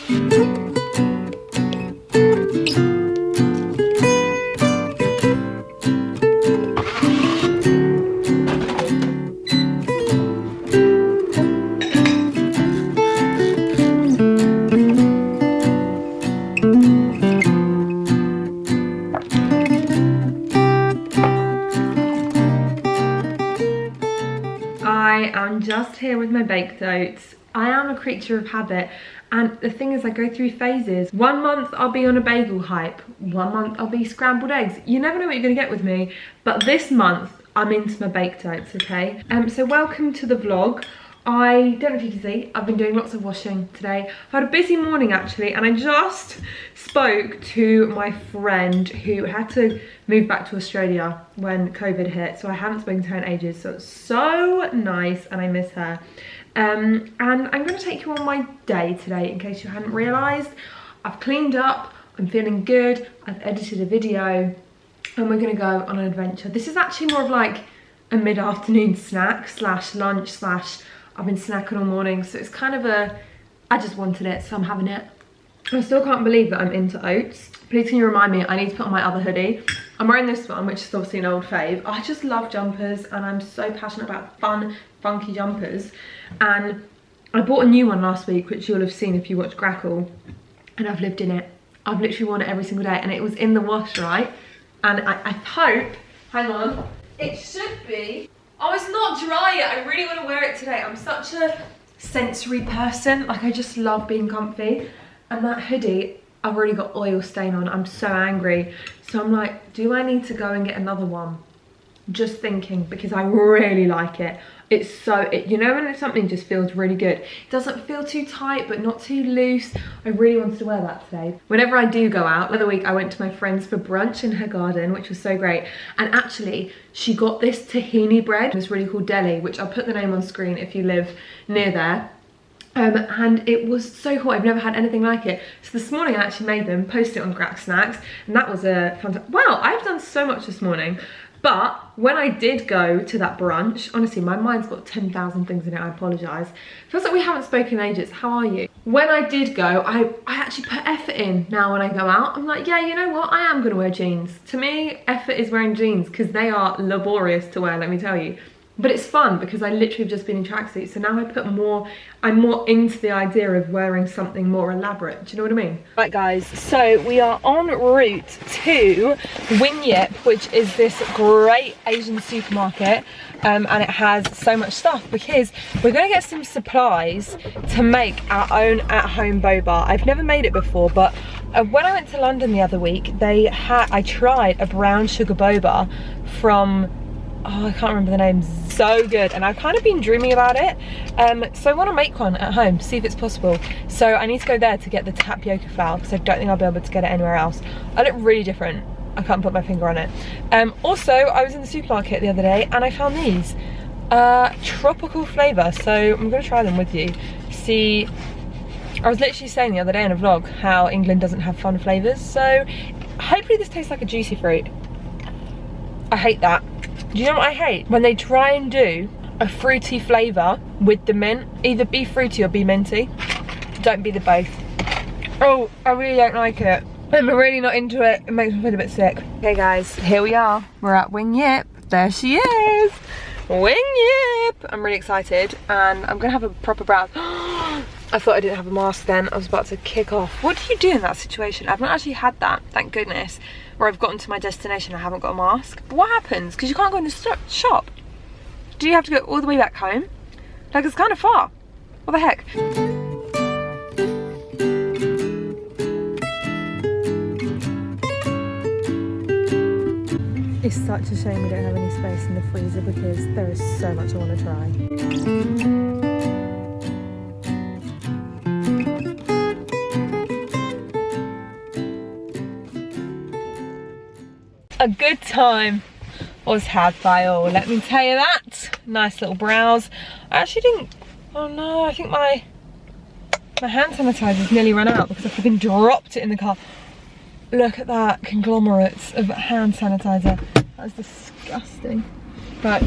I'm just here with my baked oats. I am a creature of habit, and the thing is, I go through phases. 1 month I'll be on a bagel hype, 1 month I'll be scrambled eggs. You never know what you're gonna get with me, but this month I'm into my baked oats, okay? So welcome to the vlog. I don't know if you can see, I've been doing lots of washing today. I've had a busy morning actually, and I just spoke to my friend who had to move back to Australia when COVID hit, so I haven't spoken to her in ages, so it's so nice and I miss her. And I'm gonna take you on my day today in case you hadn't realised. I've cleaned up, I'm feeling good, I've edited a video, and we're gonna go on an adventure. This is actually more of like a mid-afternoon snack slash lunch slash I've been snacking all morning, so it's kind of a, I just wanted it, so I'm having it. I still can't believe that I'm into oats. Please can you remind me, I need to put on my other hoodie. I'm wearing this one, which is obviously an old fave. I just love jumpers, and I'm so passionate about fun, funky jumpers. And I bought a new one last week, which you'll have seen if you watch Grackle, and I've lived in it. I've literally worn it every single day, and it was in the wash, right? And I hope, hang on, it should be. Oh, it's not dry yet. I really want to wear it today. I'm such a sensory person. Like, I just love being comfy. And that hoodie, I've already got oil stain on. I'm so angry. So I'm like, do I need to go and get another one? Just thinking, because I really like it. It's so, you know when something just feels really good. It doesn't feel too tight, but not too loose. I really wanted to wear that today. Whenever I do go out, the other week I went to my friend's for brunch in her garden, which was so great. And actually, she got this tahini bread, this really cool deli, which I'll put the name on screen if you live near there. And it was so cool. I've never had anything like it. So this morning I actually made them, posted it on Crack Snacks, and that was a fantastic, wow, I've done so much this morning. But when I did go to that brunch, honestly, my mind's got 10,000 things in it, I apologise. Feels like we haven't spoken in ages, how are you? When I did go, I actually put effort in now when I go out. I'm like, yeah, you know what, I am gonna wear jeans. To me, effort is wearing jeans, because they are laborious to wear, let me tell you. But it's fun because I literally have just been in tracksuits, so now I'm more into the idea of wearing something more elaborate. Do you know what I mean? Right guys, so we are en route to Wing Yip, which is this great Asian supermarket, and it has so much stuff because we're gonna get some supplies to make our own at-home boba. I've never made it before, but when I went to London the other week, I tried a brown sugar boba from, oh, I can't remember the name, so good, and I've kind of been dreaming about it, so I want to make one at home, see if it's possible. So I need to go there to get the tapioca flour, because I don't think I'll be able to get it anywhere else. I look really different, I can't put my finger on it. Also, I was in the supermarket the other day, and I found these, tropical flavour, so I'm going to try them with you. See, I was literally saying the other day in a vlog how England doesn't have fun flavours, so hopefully this tastes like a juicy fruit. I hate that. Do you know what I hate? When they try and do a fruity flavour with the mint. Either be fruity or be minty. Don't be the both. Oh, I really don't like it. I'm really not into it. It makes me feel a bit sick. Okay guys, here we are. We're at Wing Yip. There she is. Wing Yip. I'm really excited, and I'm gonna have a proper browse. I thought I didn't have a mask then. I was about to kick off. What do you do in that situation? I've not actually had that, thank goodness, where I've gotten to my destination and I haven't got a mask. But what happens? Because you can't go in the shop. Do you have to go all the way back home? Like, it's kind of far. What the heck? It's such a shame we don't have any space in the freezer because there is so much I want to try. A good time was had by all, let me tell you that. Nice little browse. I actually didn't, oh no, I think my hand sanitizer's nearly run out because I flipping dropped it in the car. Look at that, conglomerates of hand sanitizer. That's disgusting. But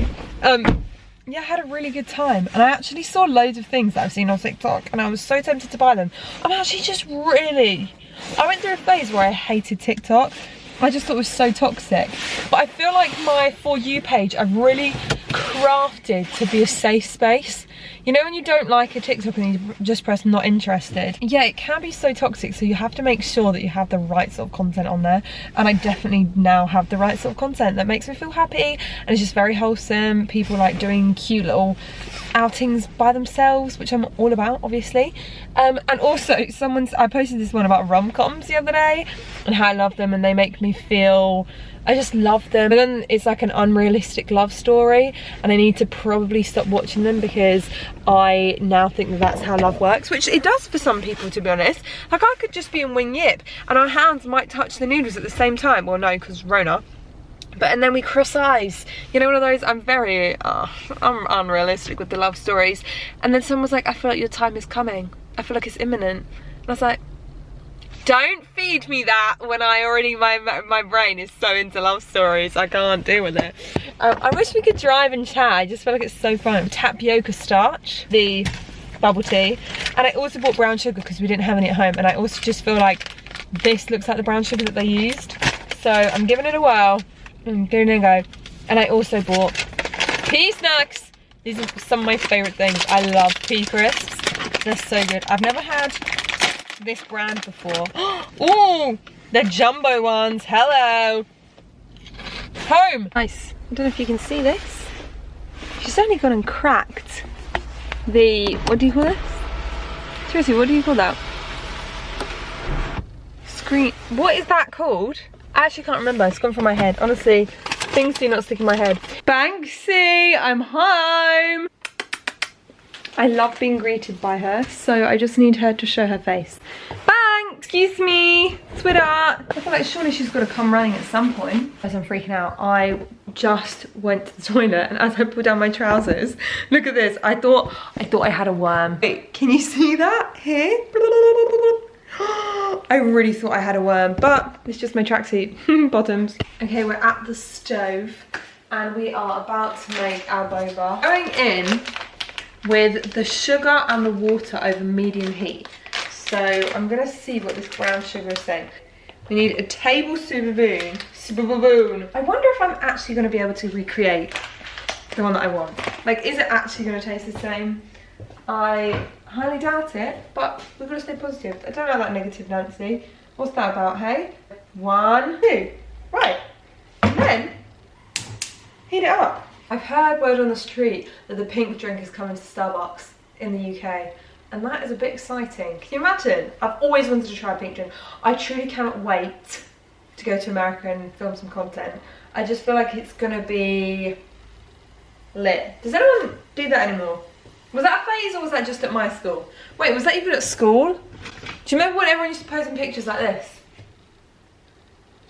yeah, I had a really good time. And I actually saw loads of things that I've seen on TikTok and I was so tempted to buy them. I'm actually just really... I went through a phase where I hated TikTok. I just thought it was so toxic. But I feel like my For You page, I've really crafted to be a safe space. You know when you don't like a TikTok and you just press not interested? Yeah, it can be so toxic, so you have to make sure that you have the right sort of content on there. And I definitely now have the right sort of content that makes me feel happy and it's just very wholesome. People like doing cute little outings by themselves, which I'm all about, obviously. And also, I posted this one about rom-coms the other day and how I love them and they make me feel... I just love them. But then it's like an unrealistic love story and I need to probably stop watching them because I now think that that's how love works, which it does for some people, to be honest. Like I could just be in Wing Yip and our hands might touch the noodles at the same time. Well, no, because Rona. And then we cross eyes. You know, one of those, I'm unrealistic with the love stories. And then someone was like, I feel like your time is coming. I feel like it's imminent. And I was like, don't feed me that when I already, my brain is so into love stories. I can't deal with it. I wish we could drive and chat. I just feel like it's so fun. Tapioca starch, the bubble tea. And I also bought brown sugar because we didn't have any at home. And I also just feel like this looks like the brown sugar that they used. So I'm giving it a whirl. Giving it a go. And I also bought pea snacks. These are some of my favourite things. I love pea crisps. They're so good. I've never had this brand before. Oh, the jumbo ones. Hello. Home. Nice. I don't know if you can see this. She's only gone and cracked the, what do you call this? Seriously, what do you call that? Screen. What is that called? I actually can't remember. It's gone from my head. Honestly, things do not stick in my head. Banksy, I'm home. I love being greeted by her, so I just need her to show her face. Bang! Excuse me, sweetheart. I feel like surely she's got to come running at some point. As I'm freaking out, I just went to the toilet, and as I pulled down my trousers, look at this. I thought I had a worm. Wait, can you see that here? I really thought I had a worm, but it's just my tracksuit bottoms. Okay, we're at the stove, and we are about to make our boba. Going in with the sugar and the water over medium heat. So I'm gonna see what this brown sugar is saying. We need a tablespoon. I wonder if I'm actually gonna be able to recreate the one that I want. Like, is it actually gonna taste the same? I highly doubt it, but we've got to stay positive. I don't know that negative, Nancy. What's that about, hey? 1, 2. Right. And then heat it up. I've heard word on the street that the pink drink is coming to Starbucks in the UK, and that is a bit exciting. Can you imagine? I've always wanted to try a pink drink. I truly cannot wait to go to America and film some content. I just feel like it's gonna be lit. Does anyone do that anymore? Was that a phase or was that just at my school? Wait, was that even at school? Do you remember when everyone used to post in pictures like this?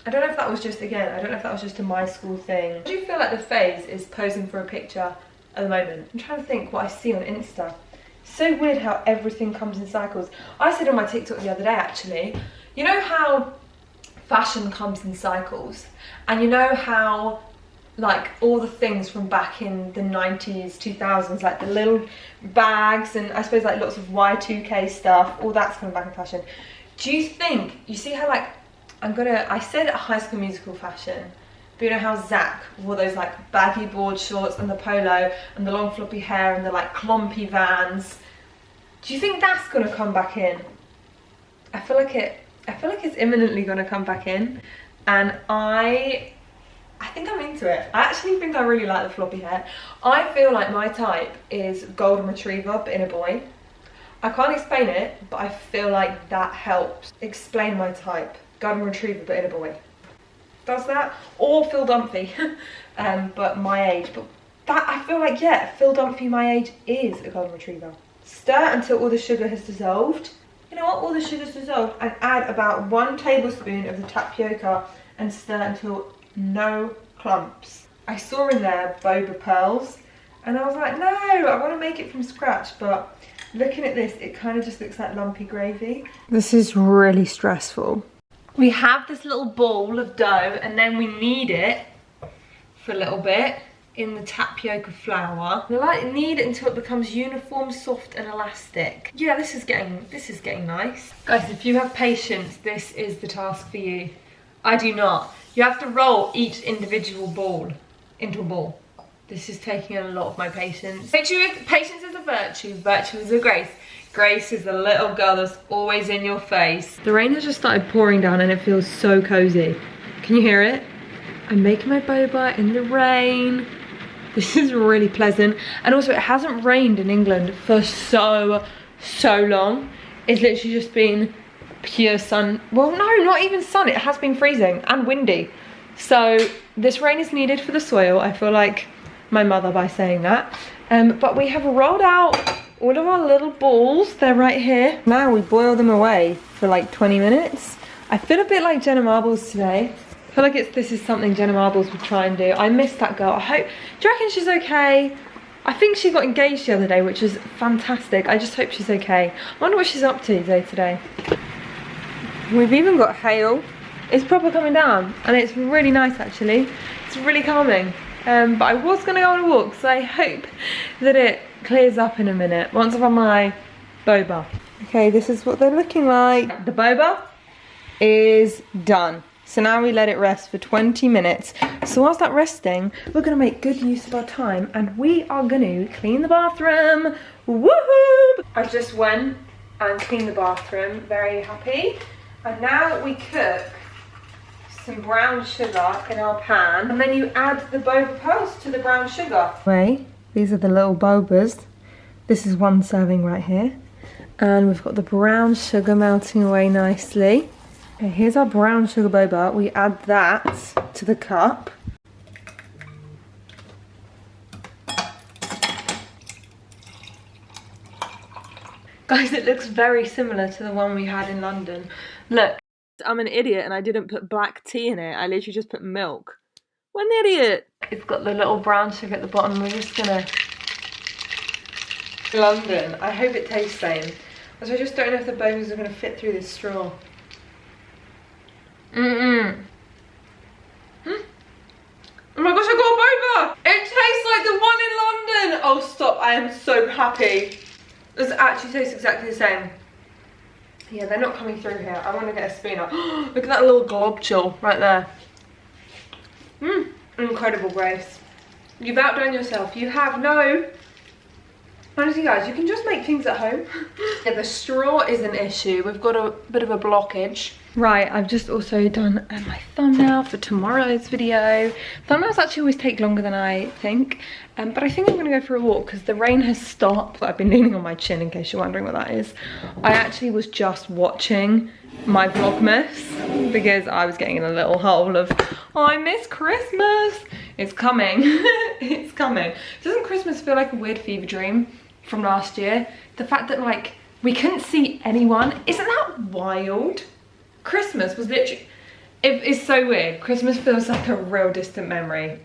I don't know if that was just, again, I don't know if that was just a my school thing. Do you feel like the phase is posing for a picture at the moment? I'm trying to think what I see on Insta. It's so weird how everything comes in cycles. I said on my TikTok the other day, actually, you know how fashion comes in cycles? And you know how, like, all the things from back in the 90s, 2000s, like the little bags and I suppose like lots of Y2K stuff, all that's coming back in fashion. Do you think, you see how like, I said High School Musical fashion, but you know how Zach wore those like baggy board shorts and the polo and the long floppy hair and the like clompy Vans. Do you think that's gonna come back in? I feel like it's imminently gonna come back in, and I think I'm into it. I actually think I really like the floppy hair. I feel like my type is golden retriever, but in a boy. I can't explain it, but I feel like that helps explain my type. Golden retriever, but in a boy. Does that? Or Phil Dunphy, but my age. But that, I feel like, yeah, Phil Dunphy, my age, is a golden retriever. Stir until all the sugar has dissolved. You know what? All the sugar's dissolved, and add about 1 tablespoon of the tapioca and stir until no clumps. I saw in there boba pearls, and I was like, no, I want to make it from scratch, but looking at this, it kind of just looks like lumpy gravy. This is really stressful. We have this little ball of dough, and then we knead it for a little bit. in the tapioca flour. I knead it until it becomes uniform, soft and elastic. Yeah, this is getting nice. Guys, if you have patience, this is the task for you. I do not. You have to roll each individual ball into a ball. This is taking a lot of my patience. Patience is a virtue, virtue is a grace. Grace is the little girl that's always in your face. The rain has just started pouring down and it feels so cozy. Can you hear it? I'm making my boba in the rain. This is really pleasant. And also it hasn't rained in England for so long. It's literally just been pure sun. Well, no, not even sun. It has been freezing and windy. So this rain is needed for the soil. I feel like my mother by saying that. But we have rolled out all of our little balls. They're right here. Now we boil them away for like 20 minutes. I feel a bit like Jenna Marbles today. I feel like this is something Jenna Marbles would try and do. I miss that girl. Do you reckon she's okay? I think she got engaged the other day, which is fantastic. I just hope she's okay. I wonder what she's up to today. We've even got hail. It's proper coming down and it's really nice actually. It's really calming. But I was gonna go on a walk, so I hope that it clears up in a minute once I've had my boba. Okay, this is what they're looking like. The boba is done. So now we let it rest for 20 minutes. So whilst that's resting, we're gonna make good use of our time and we are gonna clean the bathroom. Woohoo! I just went and cleaned the bathroom, very happy. And now we cook some brown sugar in our pan. And then you add the boba pearls to the brown sugar. Wait, these are the little bobas. This is one serving right here. And we've got the brown sugar melting away nicely. Okay, here's our brown sugar boba. We add that to the cup. Guys, it looks very similar to the one we had in London. Look, I'm an idiot and I didn't put black tea in it. I literally just put milk. What an idiot. It's got the little brown sugar at the bottom. We're just gonna... London. I hope it tastes the same. Also, I just don't know if the bobas are gonna fit through this straw. Oh my gosh, I got a boba! It tastes like the one in London! Oh stop, I am so happy. This actually tastes exactly the same. Yeah, they're not coming through here. I want to get a spoon up. Look at that little globule right there. Incredible, Grace. You've outdone yourself. You have no... Honestly guys, you can just make things at home. Yeah, the straw is an issue. We've got a bit of a blockage. Right, I've just also done my thumbnail for tomorrow's video. Thumbnails actually always take longer than I think. But I think I'm gonna go for a walk because the rain has stopped. I've been leaning on my chin in case you're wondering what that is. I actually was just watching my Vlogmas because I was getting in a little hole of, oh, I miss Christmas. It's coming, it's coming. Doesn't Christmas feel like a weird fever dream from last year? The fact that like, we couldn't see anyone, isn't that wild? Christmas was literally, it's so weird. Christmas feels like a real distant memory.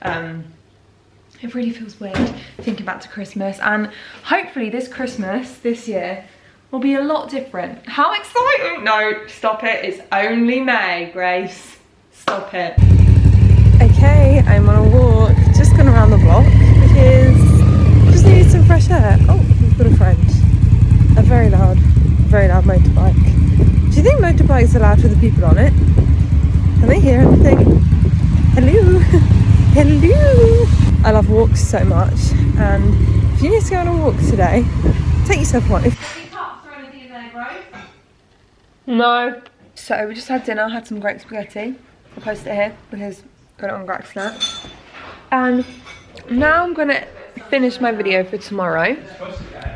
It really feels weird thinking back to Christmas, and hopefully this Christmas, this year, will be a lot different. How exciting! No, stop it, it's only May, Grace. Stop it. Okay, I'm on a walk, just gone around the block because I just needed some fresh air. Oh, we've got a friend. A very loud motorbike. Do you think motorbikes are allowed with the people on it? Can they hear anything? Hello? Hello? I love walks so much, and if you need to go on a walk today, take yourself one. No. So we just had dinner, had some great spaghetti. I'll post it here because I got it on Grack Snap. And now I'm gonna finish my video for tomorrow.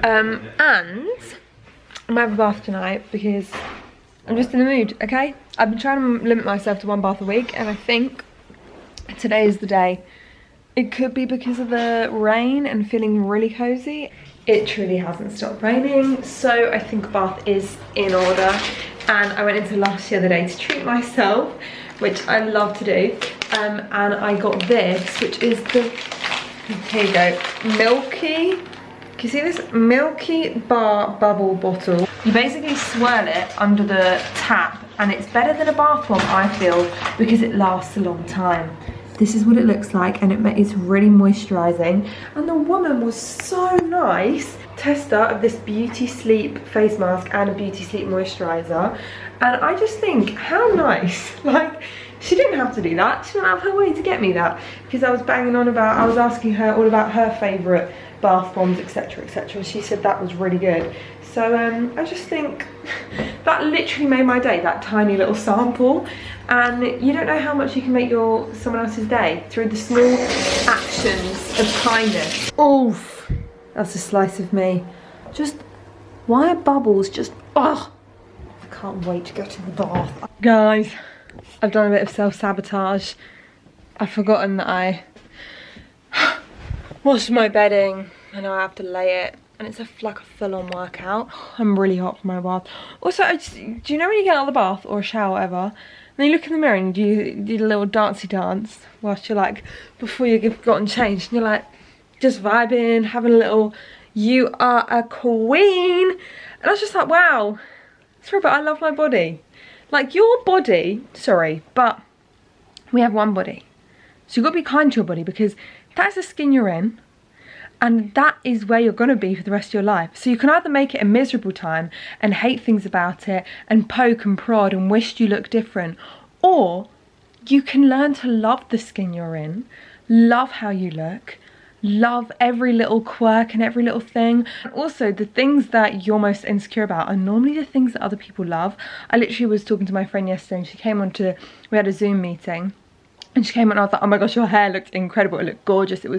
And I'm gonna have a bath tonight because I'm just in the mood, okay? I've been trying to limit myself to one bath a week, and I think today is the day. It could be because of the rain and feeling really cozy. It truly hasn't stopped raining, so I think a bath is in order. And I went into Lush the other day to treat myself, which I love to do. And I got this, which is the, here you go, milky, can you see this? Milky bar bubble bottle. You basically swirl it under the tap, and it's better than a bath bomb, I feel, because it lasts a long time. This is what it looks like, and it's really moisturising. And the woman was so nice. Tester of this Beauty Sleep face mask and a Beauty Sleep moisturiser. And I just think, how nice. Like, she didn't have to do that. She didn't have her way to get me that. Because I was banging on about, I was asking her all about her favourite bath bombs, etc, etc. She said that was really good. So I just think that literally made my day, that tiny little sample. And you don't know how much you can make someone else's day through the small actions of kindness. Oof, that's a slice of me. Just, why are bubbles just, oh, I can't wait to go to the bath. Guys, I've done a bit of self-sabotage. I've forgotten that I washed my bedding and now I have to lay it. And it's like a full-on workout. I'm really hot for my bath. Also, do you know when you get out of the bath or a shower or whatever, and then you look in the mirror and you do a little dancey dance whilst you're like, before you've gotten changed, and you're like, just vibing, having a little, you are a queen. And I was just like, wow, sorry, but I love my body. Like, your body, sorry, but we have one body. So you've got to be kind to your body, because that's the skin you're in. And that is where you're going to be for the rest of your life. So you can either make it a miserable time and hate things about it and poke and prod and wish you look different. Or you can learn to love the skin you're in, love how you look, love every little quirk and every little thing. And also, the things that you're most insecure about are normally the things that other people love. I literally was talking to my friend yesterday and she came on to, we had a Zoom meeting. And she came on and I was like, oh my gosh, your hair looked incredible. It looked gorgeous. It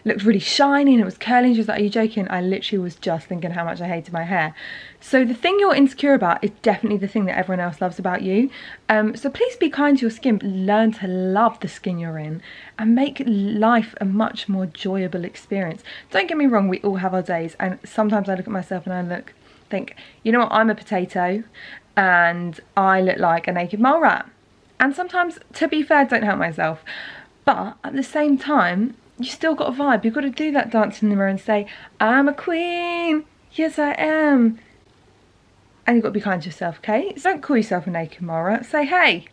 looked really shiny and it was curly. And she was like, are you joking? I literally was just thinking how much I hated my hair. So the thing you're insecure about is definitely the thing that everyone else loves about you. So please be kind to your skin, but learn to love the skin you're in and make life a much more enjoyable experience. Don't get me wrong, we all have our days. And sometimes I look at myself and I think, you know what, I'm a potato and I look like a naked mole rat. And sometimes, to be fair, I don't help myself. But at the same time, you still got a vibe. You've got to do that dance in the mirror and say, I'm a queen. Yes, I am. And you've got to be kind to yourself, okay? So don't call yourself a naked mole rat. Say, hey,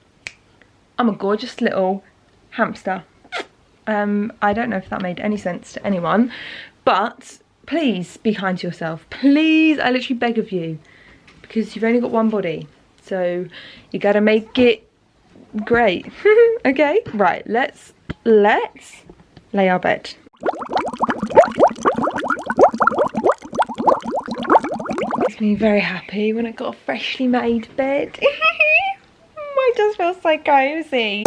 I'm a gorgeous little hamster. I don't know if that made any sense to anyone. But please be kind to yourself. Please, I literally beg of you. Because you've only got one body. So you got to make it great. Okay, right, let's lay our bed. Makes me very happy when I got a freshly made bed. Mine just feels so cozy.